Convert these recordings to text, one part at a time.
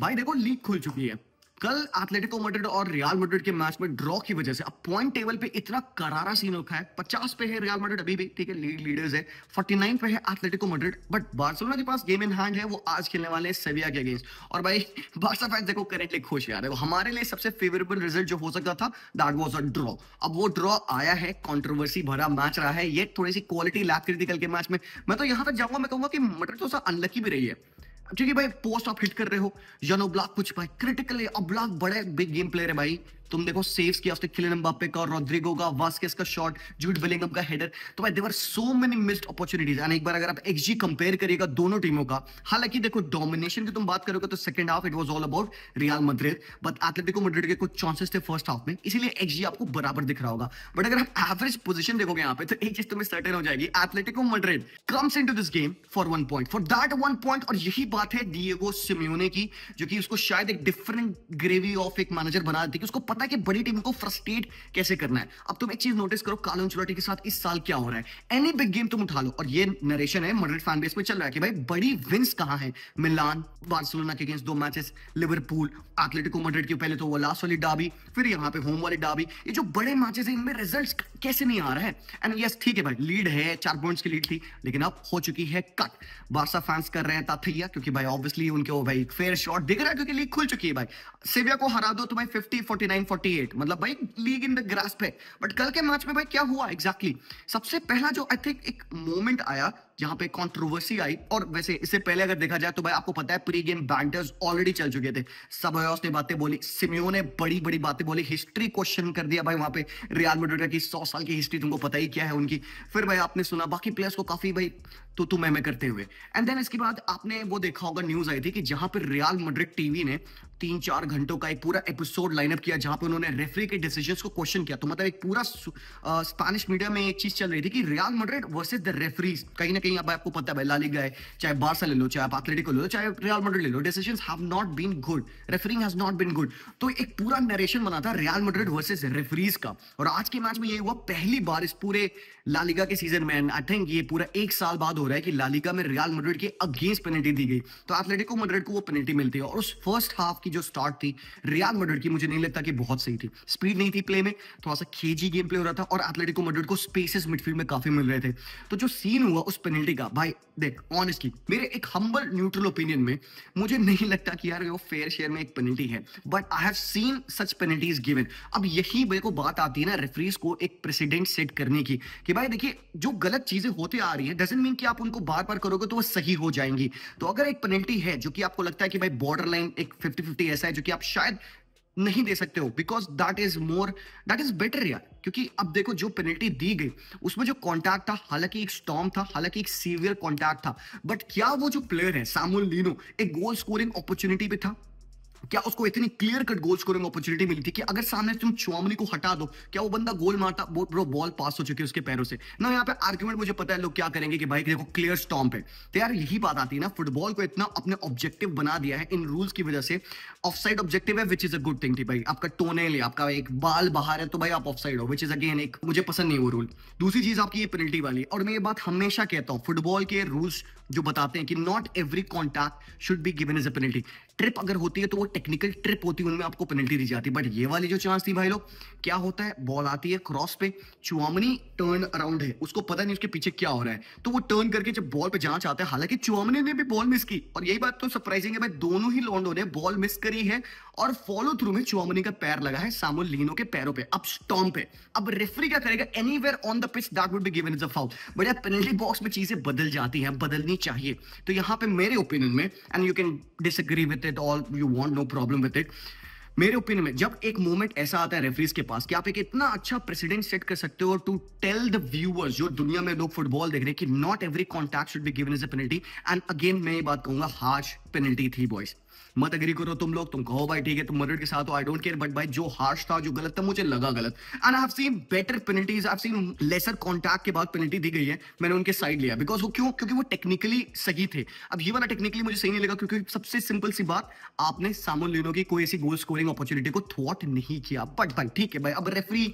भाई देखो लीग खुल चुकी है। कल एटलेटिको मैड्रिड और रियल मैड्रिड के मैच में ड्रॉ की वजह से अब पॉइंट टेबल पे इतना करारा सीन रखा है। 50 पे है रियल मैड्रिड अभी भी, ठीक है, लीडर्स है। 49 पे है एटलेटिको मैड्रिड, बट बार्सिलोना के पास गेम इन हैंड है। वो आज खेलने वाले हैं सेविया के अगेंस्ट। और भाई बार्सा फैंस देखो करेंटली खुश यार है। हमारे लिए सबसे फेवरेबल रिजल्ट जो हो सकता था दैट वाज अ ड्रॉ। अब वो ड्रॉ आया है, कंट्रोवर्सी भरा मैच रहा है, ये थोड़ी सी क्वालिटी लैक करी थी कल के मैच में। मैं तो यहां तक जाऊंगा, मैं कहूंगा कि मैड्रिड तो सा अनलकी भी रही है। ठीक है भाई, पोस्ट आप हिट कर रहे हो, जनो ब्लॉक कुछ भाई क्रिटिकल है। अब ब्लॉक बड़े बिग गेम प्लेयर है भाई। तुम देखो सेव्स किया उसने, किलियन एम्बाप्पे का, रोड्रिगो का, वास्केस का शॉट, जूड बेलिंगम का हेडर। तो भाई there were so many missed opportunities. And एक बार अगर आप एक्सजी कंपेयर करिएगा दोनों टीमों का, हालांकि देखो डोमिनेशन की तुम बात करोगे तो second half it was all about real Madrid, but Atletico Madrid के कुछ चांसेस थे फर्स्ट हाफ में, इसीलिए एक्सजी आपको बराबर दिख रहा होगा। बट अगर आप एवरेज पोजीशन देखोगे यहाँ पे तो एक चीज तुम्हें सर्टेन हो जाएगी, Atletico Madrid comes into this game for 1 point, for that 1 point. और यही बात है डिएगो सिमियोने की, जो कि उसको शायद एक डिफरेंट ग्रेवी ऑफ एक मैनेजर बना देती है, कि उसको पता है कि बड़ी टीम को फ्रस्ट्रेट कैसे करना है। अब तुम एक चीज नोटिस करो, कार्लो एंचेलोटी के साथ इस साल क्या हो रहा है। एनी बिग गेम तुम उठा लो और ये नरेशन है मैड्रिड फैन बेस में चल रहा है कि भाई बड़ी विंस कहां है। मिलान, बार्सिलोना के against 2 matches, Liverpool, Atletico Madrid के पहले तो वो लास्ट वाली डाबी, फिर यहाँ पे होम वाली डाबी, ये जो बड़े मैचेस हैं इनमें रिजल्ट्स कैसे नहीं आ रहा है। एंड यस ठीक है भाई, लीड है, 4 पॉइंट्स की लीड थी, लेकिन अब हो चुकी है कट। बार्सा फैंस कर रहे हैं ताथैया, क्योंकि भाई ऑब्वियसली उनके वो भाई फेयर शॉट दिख रहा है, क्योंकि लीग खुल चुकी है भाई। सेविया को हरा दो तो भाई 50 49 48, मतलब भाई लीग इन द ग्रास्प है। बट कल के मैच में भाई क्या हुआ एग्जैक्टली सबसे पहला जो आई थिंक एक मोमेंट आया जहां पे कंट्रोवर्सी आई, और वैसे इससे पहले अगर देखा जाए तो भाई आपको पता है प्री गेम बैंटर्स ऑलरेडी चल चुके थे। सबयोस ने बातें बोली, सिमियोने ने बड़ी बड़ी बातें बोली, हिस्ट्री क्वेश्चन कर दिया भाई वहां पे रियल मैड्रिड की 100 साल की हिस्ट्री तुमको पता ही क्या है उनकी। फिर भाई आपने सुना बाकी प्लेयर्स को काफी भाई तो मैं करते हुए। एंड देन इसके बाद आपने वो देखा होगा, न्यूज आई थी कि जहां पर रियल मैड्रिड टीवी ने 3-4 घंटों का एक पूरा एपिसोड लाइनअप किया, जहां पे उन्होंने रेफरी के डिसीजंस को क्वेश्चन किया। तो मतलब एक पूरा स्पेनिश मीडिया में एक चीज चल रही थी कि real Madrid versus the referees. कहीं ना कहीं अब आपको पता है भाई, ला लीगा है, चाहे बार्सा ले लो, चाहे आप एटलेटिको ले लो, चाहे रियल मैड्रिड ले लो, decisions have not been good, refereeing has not been good. तो एक पूरा नरेशन बना था रियल मैड्रिड वर्सेस रेफरीज का। और आज के मैच में ये हुआ पहली बार इस पूरे ला लीगा के सीजन में, आई थिंक ये पूरा 1 साल बाद हो रहा है कि ला लीगा में रियल मैड्रिड के अगेंस्ट पेनल्टी दी गई। तो एटलेटिको मैड्रिड को वो पेनल्टी मिलती है। और उस फर्स्ट हाफ की जो स्टार्ट थी रियल मैड्रिड की, मुझे नहीं लगता कि बहुत सही थी। स्पीड नहीं थी प्ले में, थोड़ा सा खेजी गेम प्ले हो रहा था, और एटलेटिको मैड्रिड को स्पेसेस मिडफील्ड में काफी मिल रहे थे। तो जो सीन हुआ उस पेनल्टी का, भाई देख ऑनेस्टली मेरे एक हम्बल न्यूट्रल ओपिनियन में मुझे नहीं लगता कि यार वो फेयर शेयर में एक पेनल्टी है, but I have scene such penalties given. अब यही मेरे को बात आती है ना रेफरीज को एक प्रेसिडेंट सेट करने की, कि भाई देखिए जो गलत चीजें होते आ रही है डजंट मीन कि आप उनको बार बार करोगे तो वो सही हो जाएंगी। तो अगर एक पेनल्टी है जो कि आपको लगता है कि भाई बॉर्डर लाइन एक 50-50 ऐसा है जो कि आप शायद नहीं दे सकते हो, बिकॉज दैट इज बेटर यार। क्योंकि अब देखो जो पेनल्टी दी गई उसमें जो कॉन्टैक्ट था, हालांकि एक स्टॉर्म था, हालांकि एक सीवियर कॉन्टैक्ट था, बट क्या वो जो प्लेयर है सैमुअल लीनो, एक गोल स्कोरिंग अपॉर्चुनिटी पे था? क्या उसको इतनी clear cut goal scoring opportunity मिली थी कि अगर सामने तुम चुआमनी को हटा दो क्या वो बंदा गोल मारता? ब्रो बॉल पास हो चुकी है उसके पैरों से ना। यहाँ पे आर्गुमेंट मुझे पता है लोग क्या करेंगे कि भाई देखो क्लियर स्टॉम्प है। तो यार यही बात आती है ना, फुटबॉल को इतना अपने ऑब्जेक्टिव बना दिया है इन रूल्स की वजह से। ऑफसाइड ऑब्जेक्टिव है which is a good thing थी भाई। आपका टोनेल है, आपका एक बाल बाहर है तो भाई आप ऑफसाइड हो, विच इज अगेन एक मुझे पसंद नहीं वो रूल। दूसरी चीज आपकी ये पेनल्टी वाली, और मैं ये बात हमेशा कहता हूं फुटबॉल के रूल्स जो बताते हैं कि not every contact should be given as a penalty. Trip अगर होती है तो वो टेक्निकल ट्रिप होती है, उनमें आपको पेनल्टी दी जाती है। बट ये वाली जो चांस थी भाई लोग, क्या होता है बॉल आती है क्रॉस पे, चुआमनी टर्न अराउंड है, उसको पता नहीं उसके पीछे क्या हो रहा है, तो वो टर्न करके जब बॉल पे जाना चाहता है, हालांकि चुआमनी ने भी बॉल मिस की, और यही बात तो सरप्राइजिंग है भाई, दोनों ही लॉन्डो ने बॉल मिस करी है, और फॉलो थ्रू में चुआमनी का पैर लगा है सैमुअल लीनो के पैरों पे, अब स्टॉम्प पे। अब रेफरी क्या करेगा? Anywhere on the pitch that would be given as a foul. But यार पेनल्टी बॉक्स में चीजें बदल जाती हैं, बदलनी चाहिए। तो यहां पे मेरे ओपिनियन में, and you can disagree with it all you want, no problem with it, मेरे ओपिनियन में जब एक मोमेंट ऐसा आता है रेफरीज के पास कि आप एक इतना अच्छा प्रेसिडेंट सेट कर सकते हो टू टेल द व्यूअर्स, जो दुनिया में लोग फुटबॉल देख रहे हैं, कि not every contact should be given as a penalty. And again मैं ये बात कहूंगा, हार्श पेनल्टी थी बॉयज। मत एग्री करो तुम लोग, तुम कहो भाई ठीक है तुम मैड्रिड के साथ हो, आई डोंट केयर, बट भाई जो हार्श था, जो गलत था, मुझे लगा गलत। And I have seen better penalties, I have seen lesser contact के बाद पेनल्टी दी गई है, मैंने उनके साइड लिया। बिकॉज वो क्यों? क्योंकि वो टेक्निकली सही थे। अब ये वाला टेक्निकली मुझे सही नहीं लगा, क्योंकि सबसे सिंपल सी बात, आपने सैमुअल लीनो की कोई ऐसी गोल स्कोरिंग अपॉर्चुनिटी को थ्वॉट नहीं किया। बट भाई ठीक है भाई, अब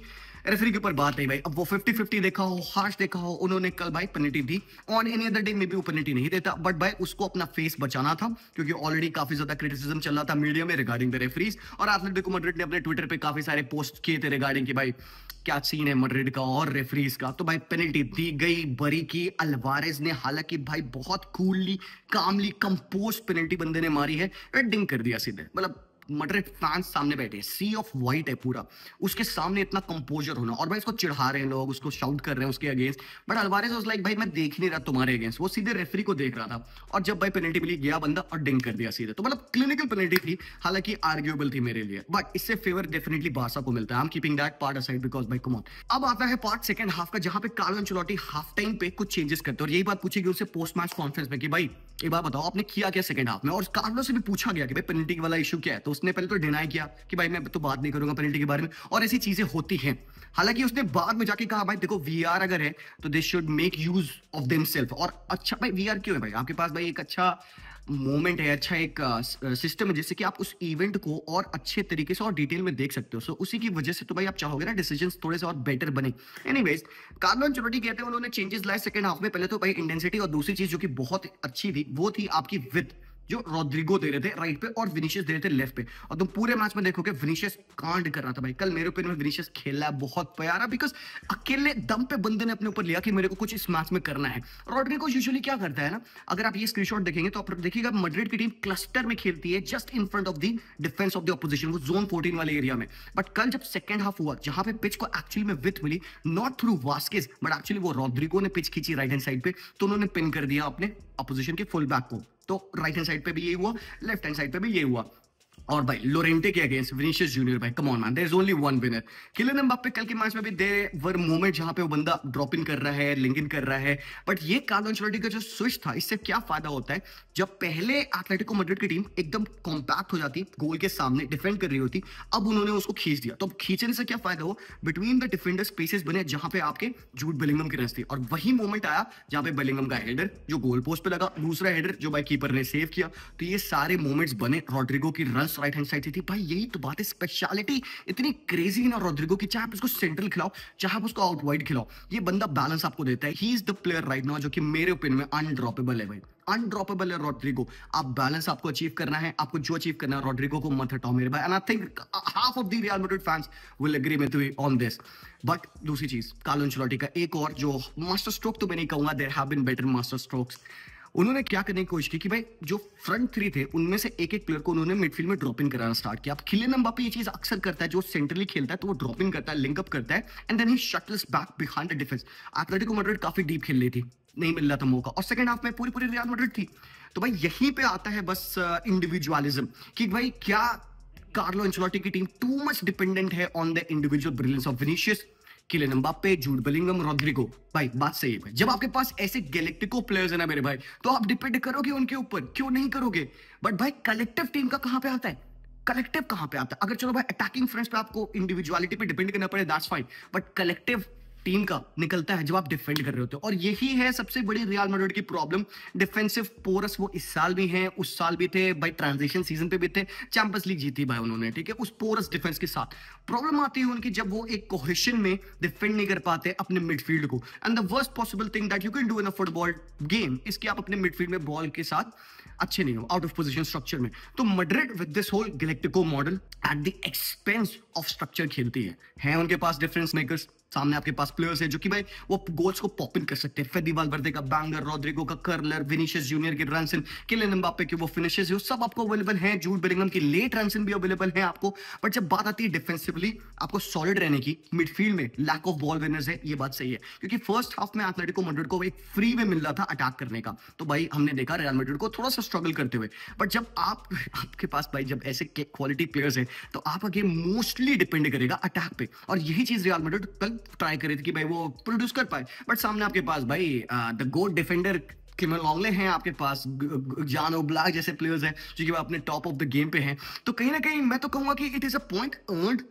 रेफरी के ऊपर बात नहीं भाई, अब वो 50-50 देखा हो, हार्श देखा हो, उन्होंने कल भाई penalty the. On any other day में भी वो पेनल्टी नहीं देता, बट भाई उसको अपना फेस बचाना था, क्योंकि ऑलरेडी काफी ज्यादा क्रिटिसिज्म चल रहा था मीडिया में रिगार्डिंग द रेफरीज। और एटलेटिको मैड्रिड ने अपने ट्विटर पे काफी सारे पोस्ट किए थे रिगार्डिंग कि भाई क्या सीन है मैड्रिड का और रेफरीज का। तो भाई पेनल्टी दी गई, बरी की अल्वारेज ने, हालांकि भाई बहुत कूलली कामली कंपोज पेनल्टी बंदे ने मारी है, डिंग कर दिया सीधे। मतलब मैड्रिड फैंस सामने बैठे, सी ऑफ वाइट है पूरा, उसके सामने इतना कंपोजर होना, और भाई इसको चिढ़ा रहे हैं लोग, उसको शाउट कर रहे हैं उसके against, but Alvarez was like भाई मैं देख नहीं रहा तुम्हारे अगेंस्ट, वो सीधे रेफरी को देख रहा था। और जब भाई पेनल्टी मिली, गया बंदा और डिंग कर दिया सीधे। तो मतलब क्लिनिकल पेनल्टी थी, हालांकि आर्ग्यूएबल थी मेरे लिए, बट इससे फेवर डेफिनेटली बार्सा को मिलता है। I am keeping that part aside because भाई कम ऑन। अब आता है पार्ट सेकंड हाफ का, जहां पे कार्लो एंचेलोटी हाफ टाइम पे कुछ चेंजेस करते हैं, और यही बात पूछी गई उससे पोस्ट मैच कॉन्फ्रेंस में कि भाई एक बार बताओ आपने किया क्या सेकंड हाफ में। और कार्लो से भी पूछा गया कि भाई पेनल्टी वाला इशू क्या है, तो उसने पहले तो डिनाई किया कि भाई मैं तो बात नहीं करूंगा पेनल्टी के बारे में, और ऐसी चीजें होती हैं। हालांकि उसने बाद में जाके कहा भाई देखो वीआर अगर है तो they should make use of themself. और अच्छा भाई वीआर क्यों है भाई, आपके पास भाई एक अच्छा मोमेंट है, अच्छा एक सिस्टम है जिससे कि आप उस इवेंट को और अच्छे तरीके से और डिटेल में देख सकते हो। सो उसी की वजह से तो भाई आप चाहोगे ना डिसीजंस थोड़े से और बेटर बने। एनीवेज, कार्लो एंचेलोटी कहते हैं उन्होंने चेंजेस लाए सेकंड हाफ में। पहले तो भाई इंटेंसिटी, और दूसरी चीज जो कि बहुत अच्छी थी वो थी आपकी विड्थ, जो रोड्रिगो दे रहे थे राइट पे और विनीशियस दे रहे थे लेफ्ट पे। और तुम पूरे मैच में देखोगे विनीशियस कांड कर रहा था भाई। कल मेरे ओपिनियन में विनीशियस खेला बहुत प्यारा, बिकॉज अकेले दम पे बंदे ने अपने ऊपर लिया कि मेरे को कुछ इस मैच में करना है। रोड्रिगो यूजुअली क्या करता है ना, अगर आप ये स्क्रीनशॉट देखेंगे तो आप देखिएगा मैड्रिड की टीम क्लस्टर में खेलती है just in front of the defence of the opposition, वो जोन 14 वाले एरिया में। बट कल जब सेकंड हाफ हुआ, जहां पे पिच को एक्चुअली में विड्थ मिली, not through Vazquez but actually वो रोड्रिगो ने पिच खींची राइट हैंड साइड पे, तो उन्होंने पिन कर दिया अपने अपोजिशन के फुल बैक को। तो राइट हैंड साइड पे भी ये हुआ, लेफ्ट हैंड साइड पे भी ये हुआ। और भाई लोरेंटे के अगेंस्ट विनीशियस जूनियर, भाई come on man, there is only one winner. Kylian Mbappe कल के मैच में भी देयर वर मोमेंट जहां पे वो बंदा ड्रॉप इन कर रहा है, लिंक इन कर रहा है, बट ये कार्लो एंचेलोटी का जो स्विच था, इससे क्या फायदा होता है, जब पहले एटलेटिको मैड्रिड की टीम एकदम कॉम्पैक्ट हो जाती, गोल के सामने डिफेंड कर रही होती, अब उन्होंने उसको खींच दिया। तो अब खींचने से क्या फायदा हो, बिटवीन द डिफेंडर स्पेसेस बने जहां पे आपके जूड बेलिंगम की रन थी, और वही मोमेंट आया जहां पे बेलिंगम का हेडर जो गोल पोस्ट पे लगा, दूसरा हेडर जो भाई कीपर ने सेव किया। तो ये सारे मोमेंट्स बने, रोड्रिगो की रन राइट हैंड साइड थी। भाई यही तो बात है, स्पेशलिटी इतनी क्रेजी है ना रोड्रिगो की, चाहे आप उसको सेंट्रल खिलाओ चाहे आप उसको आउट वाइड खिलाओ, ये बंदा बैलेंस आपको देता है। He is the player right now जो कि मेरे ओपिनियन में अनड्रॉपेबल है भाई, अनड्रॉपेबल है रोड्रिगो। आप बैलेंस आपको अचीव करना है, आपको जो अचीव करना है, रोड्रिगो को मत हटाओ मेरे भाई। And I think half of the Real Madrid fans will agree with me on this. But दूसरी चीज, कार्लो एंचेलोटी का एक और जो मास्टर स्ट्रोक तो मैं नहीं कहूंगा, there have been better master strokes. उन्होंने क्या करने की कोशिश की कि भाई जो फ्रंट थ्री थे उनमें से एक एक प्लेयर को उन्होंने मिडफील्ड में ड्रॉप इन कराना स्टार्ट किया। अब किलियन एम्बाप्पे ये चीज अक्सर करता है, जो सेंट्रली खेलता है तो वो ड्रॉप इन करता है, लिंक अप करता है, and then he shuttles back behind the defence. Atletico Madrid काफी डीप खेल रही थी, नहीं मिल रहा था मौका, और सेकंड हाफ में पूरी पूरी रियल मैड्रिड थी। तो भाई यहीं पे आता है बस इंडिविजुअलिज्म कि भाई क्या कार्लो एंचेलोटी की टीम टू मच डिपेंडेंट है on the individual brilliance of Vinicius, Kylian Mbappe, Jude Bellingham, Rodrigo. भाई बात सही है भाई, जब आपके पास ऐसे गैलेक्टिको प्लेयर्स है ना मेरे भाई, तो आप डिपेंड करोगे उनके ऊपर, क्यों नहीं करोगे। बट भाई कलेक्टिव टीम का कहां पे आता है, कलेक्टिव कहां पे आता है। अगर चलो भाई अटैकिंग फ्रंट पे आपको इंडिविजुअलिटी पे डिपेंड करना पड़े, that's fine, but collective team का निकलता है जब आप डिफेंड कर रहे होते हो। और यही है सबसे बड़ी रियल मैड्रिड की प्रॉब्लम, डिफेंसिव पोरस वो इस साल भी हैं, उस साल भी थे भाई, ट्रांजिशन सीजन पे भी थे, चैंपियंस लीग जीती भाई उन्होंने, ठीक है, उस पोरस डिफेंस के साथ। प्रॉब्लम आती है उनकी जब वो एक कोहेशन में डिफेंड नहीं कर पाते अपने मिडफील्ड को। And the worst possible thing that you can do in a football game इसके आप अपने मिडफील्ड में बॉल के साथ अच्छे नहीं हो, आउट ऑफ पोजीशन स्ट्रक्चर में। तो Madrid with this whole galactico model at the expense of structure खेलती है उनके पास डिफरेंस मेकर्स, सामने आपके पास प्लेयर्स है जो कि भाई वो गोल्स को पॉप इन कर सकते हैं। फेडी वालवर्दे का बैंगर, रोड्रिगो का कर्लर, विनीशियस जूनियर के रन्स इन, किलियन एम्बाप्पे के वो फिनिशेस, वो सब आपको अवेलेबल हैं। जूड बेलिंगम की लेट रन्स इन भी अवेलेबल हैं आपको। बट जब बात आती है डिफेंसिवली आपको सॉलिड रहने की, मिडफील्ड में लैक ऑफ बॉल विनर्स है, ये बात सही है, क्योंकि फर्स्ट हाफ में एटलेटिको मैड्रिड को एक फ्री में मिल रहा था अटैक करने का, तो भाई हमने देखा रियल मैड्रिड को थोड़ा सा स्ट्रगल करते हुए। बट जब आपके पास भाई जब ऐसे क्वालिटी प्लेयर्स है तो आपका गेम मोस्टली डिपेंड करेगा अटैक पे, और यही चीज रियल मैड्रिड कल ट्राई कर रही थी कि भाई वो प्रोड्यूस कर पाए। बट सामने आपके पास भाई the goat defender Clement Lenglet हैं, आपके पास जान ओब्लाक जैसे प्लेयर्स हैं जो कि अपने टॉप ऑफ द गेम पे हैं। तो कहीं ना कहीं मैं तो कहूंगा कि it is a point earned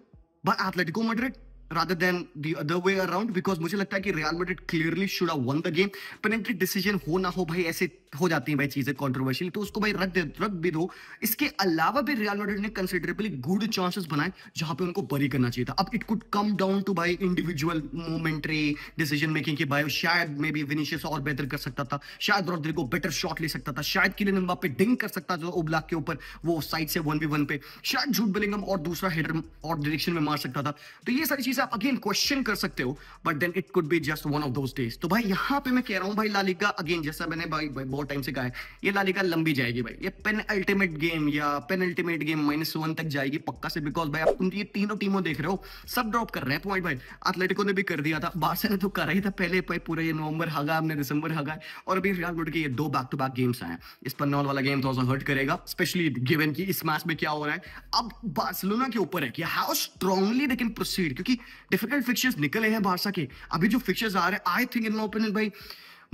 by Atletico Madrid, rather than the other way around, because मुझे लगता है कि real Madrid clearly should have one the game. Penalty decision हो ना हो भाई, ऐसे हो जाती हैं भाई चीजें कंट्रोवर्शियल, तो उसको भाई रख भी दो। इसके अलावा भी रियल मैड्रिड ने कंसिडरेबली गुड चांसेस बनाए जहां पे उनको बरी करना चाहिए था। अब it could come down to भाई इंडिविजुअल मोमेंटरी डिसीजन मेकिंग, कि भाई शायद मे बी विनीशियस और बेहतर कर सकता था, शायद रॉड्रिगो बेटर शॉट ले सकता था, शायद किलियन एम्बापे डिंक कर सकता था ओब्लाक के ऊपर वो साइड से 1v1 पे, शायद जूड बेलिंगम और दूसरा हेडर और डायरेक्शन में मार सकता था। तो ये सारी चीजें आप अगेन क्वेश्चन कर सकते हो, but then it could be just one of those days. तो भाई यहाँ पे मैं कह रहा हूँ भाई ला लीगा अगेन, जैसा मैंने भाई बहुत टाइम से कहा है, ये ला लीगा लंबी जाएगी भाई, ये पेन अल्टीमेट गेम या पेन अल्टीमेट गेम -1 तक जाएगी पक्का से, बिकॉज भाई आप ये तीनों टीमों देख रहे हो सब ड्रॉप कर रहे हैं पॉइंट। भाई एथलेटिको ने भी कर दिया था, बार्सा ने तो करा ही था पहले भाई, पूरा ये नवंबर हगा, हमने दिसंबर हगा, और अभी रियल मैड्रिड के ये 2 बैक टू बैक गेम्स आए हैं। इस पर नॉल वाला गेम थोड़ा सा हर्ट करेगा, स्पेशली गिवन कि इस मैच में क्या हो रहा है। अब बार्सिलोना के ऊपर है कि how strongly they can proceed, क्योंकि डिफिकल्ट फिक्चर्स निकले हैं बार्सा के। अभी जो फिक्चर्स आ रहे हैं, I think in my opinion भाई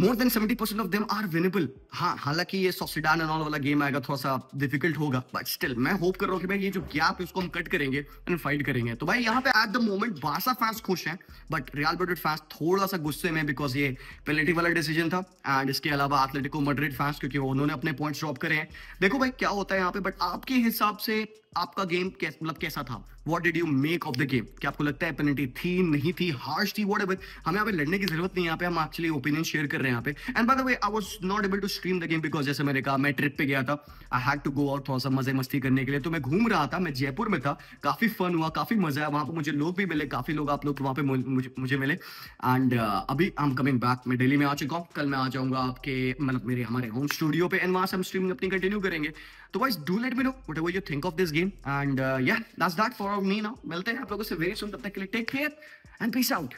more than 70% of them are winnable. हाँ, हालांकि ये सोसिडान एंड ऑल वाला गेम आएगा, थोड़ा सा डिफिकल्ट होगा, बट स्टिल मैं होप कर रहा हूँ कि भाई ये जो गैप है उसको हम कट करेंगे एंड फाइट करेंगे। तो भाई यहाँ पे at the moment Barca fans खुश हैं, बट रियल मैड्रिड फैंस थोड़ा सा गुस्से में, बिकॉज ये पेनल्टी वाला डिसीजन था। एंड इसके अलावा एथलेटिको मैड्रिड फैंस, क्योंकि उन्होंने अपने पॉइंट्स ड्रॉप करे हैं। देखो भाई क्या होता है यहाँ पे, बट आपके हिसाब से आपका गेम मतलब कैसा था? What did you make of the game? क्या आपको लगता है पेनल्टी थी, नहीं थी, हार्श थी, व्हाटएवर? हमें यहाँ पे लड़ने की जरूरत नहीं है, यहाँ पे हम एक्चुअली ओपिनियन शेयर कर रहे हैं यहाँ पे। And by the way, I was not able to stream the game because जैसे मैंने कहा मैं ट्रिप पे गया था, I had to go out थोड़ा सा मजे मस्ती करने के लिए। तो मैं घूम रहा था, मैं जयपुर में था, काफी फन हुआ, काफी मजा आया वहां पे, मुझे लोग भी मिले, काफी लोग आप लोग वहां पे मुझे मिले। एंड अभी आई एम कमिंग बैक, मैं दिल्ली में आ चुका हूँ, कल मैं आ जाऊंगा आपके मतलब मेरे हमारे होम स्टूडियो पे, एंड वहां से हम स्ट्रीमिंग अपनी कंटिन्यू करेंगे। तो guys do let me know whatever you think of this game, and yeah, that's that for me now। मिलते हैं आप लोगों से वेरी सुन, तब तक के लिए take care and peace out.